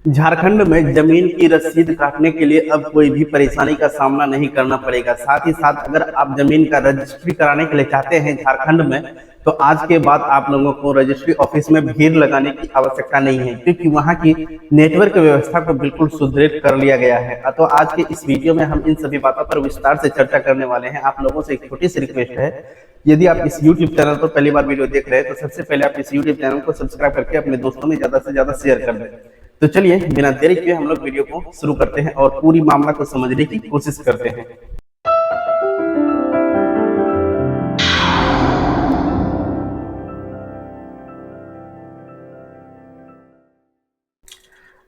झारखंड में जमीन की रसीद काटने के लिए अब कोई भी परेशानी का सामना नहीं करना पड़ेगा। साथ ही साथ अगर आप जमीन का रजिस्ट्री कराने के लिए चाहते हैं झारखंड में, तो आज के बाद आप लोगों को रजिस्ट्री ऑफिस में भीड़ लगाने की आवश्यकता नहीं है, क्योंकि वहां की नेटवर्क व्यवस्था को बिल्कुल सुदृढ़ कर लिया गया है। तो आज के इस वीडियो में हम इन सभी बातों पर विस्तार से चर्चा करने वाले हैं। आप लोगों से एक छोटी सी रिक्वेस्ट है, यदि आप इस YouTube चैनल पर पहली बार वीडियो देख रहे हैं तो सबसे पहले आप इस YouTube चैनल को सब्सक्राइब करके अपने दोस्तों में ज्यादा से ज्यादा शेयर कर दें। तो चलिए बिना देरी किए हम लोग वीडियो को शुरू करते हैं और पूरी मामला को समझने की कोशिश करते हैं।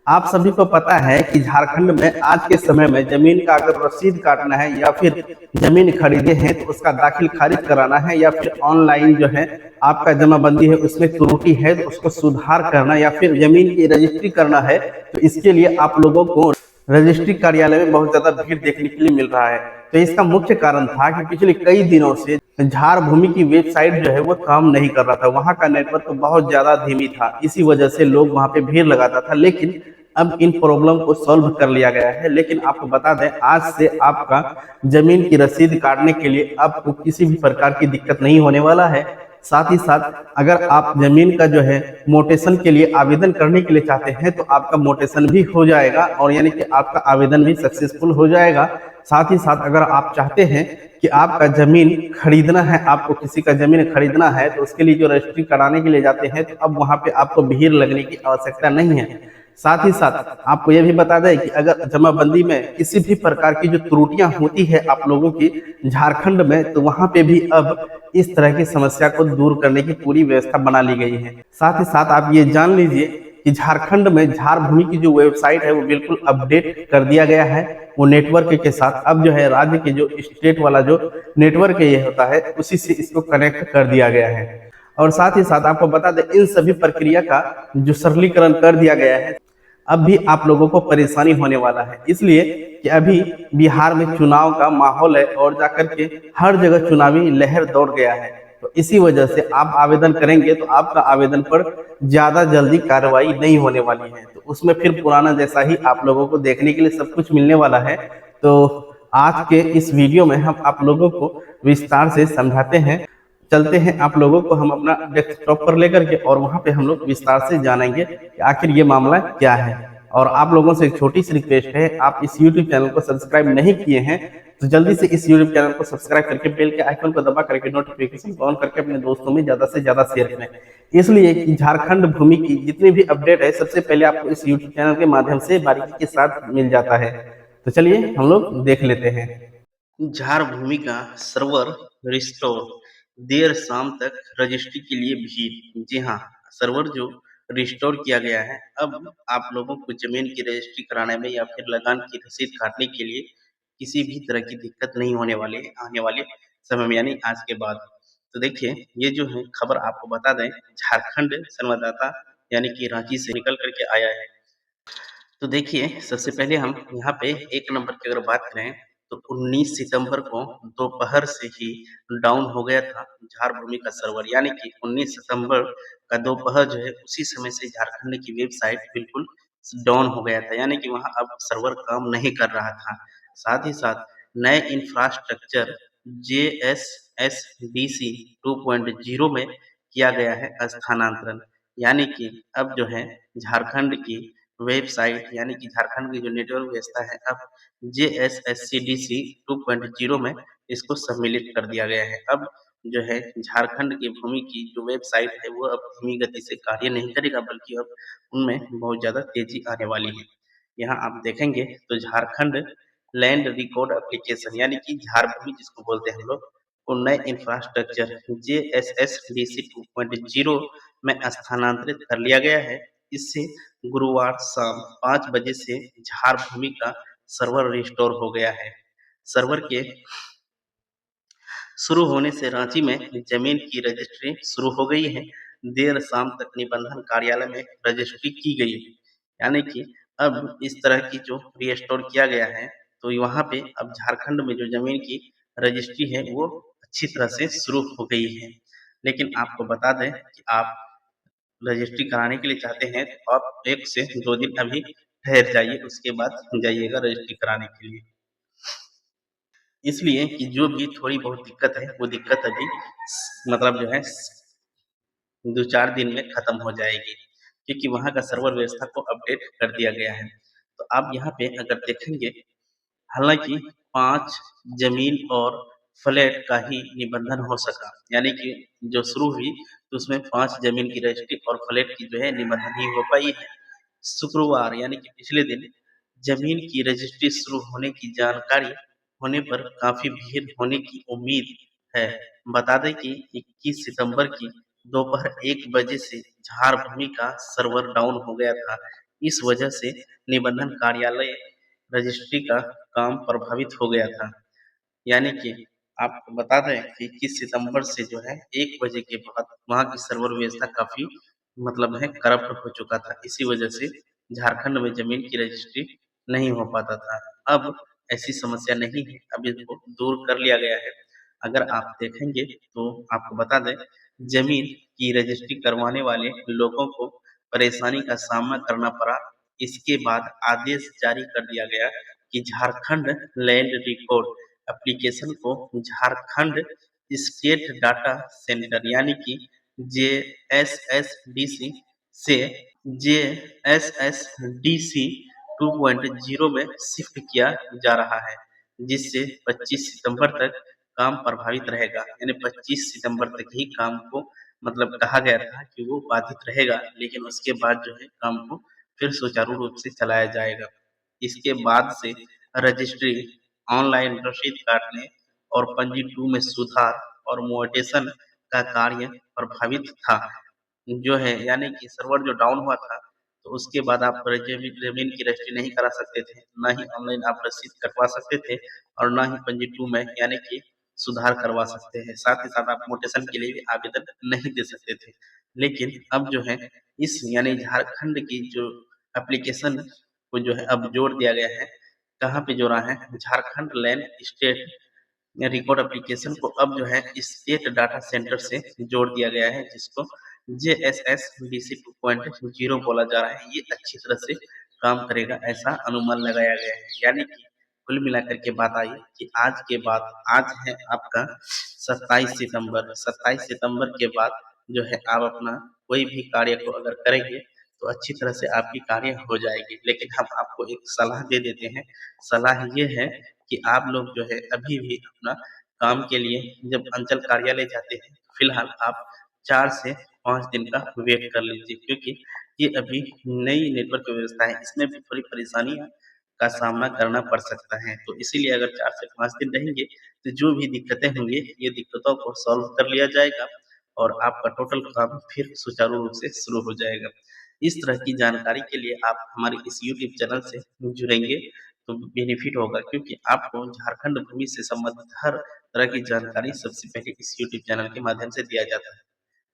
आप सभी को पता है कि झारखंड में आज के समय में जमीन का अगर रसीद काटना है या फिर जमीन खरीदे हैं तो उसका दाखिल खारिज कराना है, या फिर ऑनलाइन जो है आपका जमाबंदी है उसमें त्रुटि है तो उसको सुधार करना, या फिर जमीन की रजिस्ट्री करना है, तो इसके लिए आप लोगों को रजिस्ट्री कार्यालय में बहुत ज्यादा भीड़ देखने के लिए मिल रहा है। तो इसका मुख्य कारण था कि पिछले कई दिनों से झार भूमि की वेबसाइट जो है वो काम नहीं कर रहा था। वहां का नेटवर्क बहुत ज्यादा धीमी था, इसी वजह से लोग वहां पे भीड़ लगाता था। लेकिन अब इन प्रॉब्लम को सॉल्व कर लिया गया है। लेकिन आपको बता दें, आज से आपका जमीन की रसीद काटने के लिए आपको किसी भी प्रकार की दिक्कत नहीं होने वाला है। साथ ही साथ अगर आप जमीन का जो है मोटेशन के लिए आवेदन करने के लिए चाहते हैं तो आपका मोटेशन भी हो जाएगा, और यानी कि आपका आवेदन भी सक्सेसफुल हो जाएगा। साथ ही साथ अगर आप चाहते हैं कि आपका जमीन खरीदना है, आपको किसी का जमीन खरीदना है, तो उसके लिए जो रजिस्ट्री कराने के लिए जाते हैं तो अब वहां पे आपको भीड़ लगने की आवश्यकता नहीं है। साथ ही साथ आपको यह भी बता दें कि अगर जमाबंदी में किसी भी प्रकार की जो त्रुटियां होती है आप लोगों की झारखंड में, तो वहां पे भी अब इस तरह की समस्या को दूर करने की पूरी व्यवस्था बना ली गई है। साथ ही साथ आप ये जान लीजिए कि झारखंड में झार भूमि की जो वेबसाइट है वो बिल्कुल अपडेट कर दिया गया है। वो नेटवर्क के साथ अब जो है राज्य के जो स्टेट वाला जो नेटवर्क ये होता है उसी से इसको कनेक्ट कर दिया गया है। और साथ ही साथ आपको बता दें, इन सभी प्रक्रिया का जो सरलीकरण कर दिया गया है, अब भी आप लोगों को परेशानी होने वाला है, इसलिए कि अभी बिहार में चुनाव का माहौल है और जाकर के हर जगह चुनावी लहर दौड़ गया है। तो इसी वजह से आप आवेदन करेंगे तो आपका आवेदन पर ज्यादा जल्दी कार्रवाई नहीं होने वाली है, तो उसमें फिर पुराना जैसा ही आप लोगों को देखने के लिए सब कुछ मिलने वाला है। तो आज के इस वीडियो में हम आप लोगों को विस्तार से समझाते हैं। चलते हैं आप लोगों को हम अपना डेस्कटॉप पर लेकर के, और वहां पे हम लोग विस्तार से जानेंगे कि आखिर ये मामला क्या है। और आप लोगों से एक छोटी सी रिक्वेस्ट है, आप इस YouTube चैनल को सब्सक्राइब नहीं किए हैं तो जल्दी से इस YouTube चैनल को सब्सक्राइब करके बेल के आइकन को दबा करके नोटिफिकेशन को ऑन करके अपने दोस्तों में ज्यादा से ज्यादा शेयर करें, इसलिए कि झारखंड भूमि की जितनी भी अपडेट है सबसे पहले आपको इस YouTube चैनल के माध्यम से बारीकी के साथ मिल जाता है। तो चलिए हम लोग देख लेते हैं। झार भूमि का सर्वर रिस्टोर, देर शाम तक रजिस्ट्री के लिए भीड़। जी हाँ, सर्वर जो रिस्टोर किया गया है, अब आप लोगों को जमीन की रजिस्ट्री कराने में या फिर लगान की रसीद काटने के लिए किसी भी तरह की दिक्कत नहीं होने वाली है आने वाले समय में, यानी आज के बाद। तो देखिए, ये जो है खबर आपको बता दें, झारखंड संवाददाता यानी कि रांची से निकल करके आया है। तो देखिए, सबसे पहले हम यहाँ पे एक नंबर की अगर बात करें तो 19 सितंबर को दोपहर से ही डाउन हो गया था झार भूमि का सर्वर, यानी कि 19 सितंबर का दोपहर जो है उसी समय से झारखंड की वेबसाइट बिल्कुल डाउन हो गया था, यानी कि वहाँ अब सर्वर काम नहीं कर रहा था। साथ ही साथ नए इंफ्रास्ट्रक्चर JSSDC 2.0 में किया गया है स्थानांतरण, यानी कि अब जो है झारखंड की वेबसाइट यानी कि झारखंड की जो नेटवर्क व्यवस्था है अब JSSCDC 2.0 में इसको सम्मिलित कर दिया गया है। अब जो है झारखंड की भूमि की जो वेबसाइट है वो अब धीमी गति से कार्य नहीं करेगा, बल्कि अब उनमें बहुत ज्यादा तेजी आने वाली है। यहाँ आप देखेंगे तो झारखंड लैंड रिकॉर्ड एप्लीकेशन यानी कि झार भूमि जिसको बोलते हैं हम लोग, को नए इंफ्रास्ट्रक्चर JSSDC 2.0 में स्थानांतरित कर लिया गया है। इससे गुरुवार शाम 5 बजे से झार भूमि का सर्वर रिस्टोर हो गया है। सर्वर के शुरू होने से रांची में जमीन की रजिस्ट्री शुरू हो गई है। देर शाम तक निबंधन कार्यालय में रजिस्ट्री की गई है, यानी कि अब इस तरह की जो रिस्टोर किया गया है, तो वहाँ पे अब झारखंड में जो जमीन की रजिस्ट्री है वो अच्छी तरह से शुरू हो गई है। लेकिन आपको बता दें कि आप रजिस्ट्री कराने के लिए चाहते हैं तो आप 1 से 2 दिन अभी ठहर जाइए, उसके बाद जाइएगा रजिस्ट्री कराने के लिए। इसलिए कि जो भी थोड़ी बहुत दिक्कत है, वो दिक्कत अभी मतलब जो है 2-4 दिन में खत्म हो जाएगी, क्योंकि वहाँ का सर्वर व्यवस्था को अपडेट कर दिया गया है। तो आप यहाँ पे अगर देखेंगे, हालाँकि 5 ज़मीन और फ्लैट का ही निबंधन हो सका, यानी कि जो शुरू हुई तो उसमें 5 ज़मीन की रजिस्ट्री और फ्लैट की जो है निबंधन ही हो पाई है। शुक्रवार यानी कि पिछले दिन ज़मीन की रजिस्ट्री शुरू होने की जानकारी होने पर काफ़ी भीड़ होने की उम्मीद है। बता दें कि 21 सितंबर की दोपहर 1 बजे से झारभूमि का सर्वर डाउन हो गया था। इस वजह से निबंधन कार्यालय रजिस्ट्री का काम प्रभावित हो गया था। यानी कि आपको बता दें कि 21 सितंबर से जो है 1 बजे के बाद वहाँ की सर्वर व्यवस्था काफ़ी मतलब है करप्ट हो चुका था। इसी वजह से झारखंड में ज़मीन की रजिस्ट्री नहीं हो पाता था। अब ऐसी समस्या नहीं है, अब इसको दूर कर लिया गया है। अगर आप देखेंगे तो आपको बता दें, ज़मीन की रजिस्ट्री करवाने वाले लोगों को परेशानी का सामना करना पड़ा। इसके बाद आदेश जारी कर दिया गया कि झारखंड लैंड रिकॉर्ड एप्लीकेशन को झारखंड स्टेट डाटा सेंटर यानी कि जेएसएसडीसी से जेएसएसडीसी 2.0 में शिफ्ट किया जा रहा है, जिससे 25 सितंबर तक काम प्रभावित रहेगा। यानी 25 सितंबर तक ही काम को मतलब कहा गया था कि वो बाधित रहेगा, लेकिन उसके बाद जो है काम को फिर सुचारू रूप से चलाया जाएगा। इसके बाद से रजिस्ट्री, ऑनलाइन रसीद काटने और पंजी 2 में सुधार और म्यूटेशन का कार्य प्रभावित था। जो है यानी कि सर्वर जो डाउन हुआ था, तो उसके बाद आप ज़मीन की रजिस्ट्री नहीं करा सकते थे, ना ही ऑनलाइन आप रसीद कटवा सकते थे और ना ही पंजी 2 में यानी कि सुधार करवा सकते हैं। साथ ही साथ आप म्यूटेशन के लिए भी आवेदन नहीं दे सकते थे। लेकिन अब जो है इस यानी झारखंड की जो एप्लीकेशन को जो है अब जोड़ दिया गया है। कहाँ पे जोड़ा है? Jharkhand land state record application को अब जो है स्टेट डाटा सेंटर से जोड़ दिया गया है, जिसको जेएसएसडीसी 2.0 बोला जा रहा है। ये अच्छी तरह से काम करेगा, ऐसा अनुमान लगाया गया है। यानी कि कुल मिलाकर के बात आई कि आज के बाद आज है आपका 27 सितंबर। 27 सितंबर के बाद जो है आप अपना कोई भी कार्य को अगर करेंगे तो अच्छी तरह से आपकी कार्य हो जाएगी। लेकिन हम आपको एक सलाह दे देते हैं, सलाह ये है कि आप लोग जो है अभी भी अपना काम के लिए जब अंचल कार्यालय जाते हैं, फिलहाल आप 4 से 5 दिन का वेट कर लीजिए, क्योंकि ये अभी नई नेटवर्क व्यवस्था है, इसमें भी थोड़ी परेशानियाँ का सामना करना पड़ सकता है। तो इसीलिए अगर 4 से 5 दिन रहेंगे, तो जो भी दिक्कतें होंगी, ये दिक्कतों को सॉल्व कर लिया जाएगा और आपका टोटल काम फिर सुचारू रूप से शुरू हो जाएगा। इस तरह की जानकारी के लिए आप हमारे इस यूट्यूब चैनल से जुड़ेंगे तो बेनिफिट होगा, क्योंकि आपको झारखंड भूमि से संबंधित हर तरह की जानकारी सबसे पहले इस यूट्यूब चैनल के माध्यम से दिया जाता है।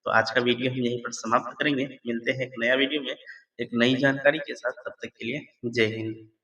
तो आज का वीडियो हम यहीं पर समाप्त करेंगे। मिलते हैं एक नया वीडियो में एक नई जानकारी के साथ। तब तक के लिए जय हिंद।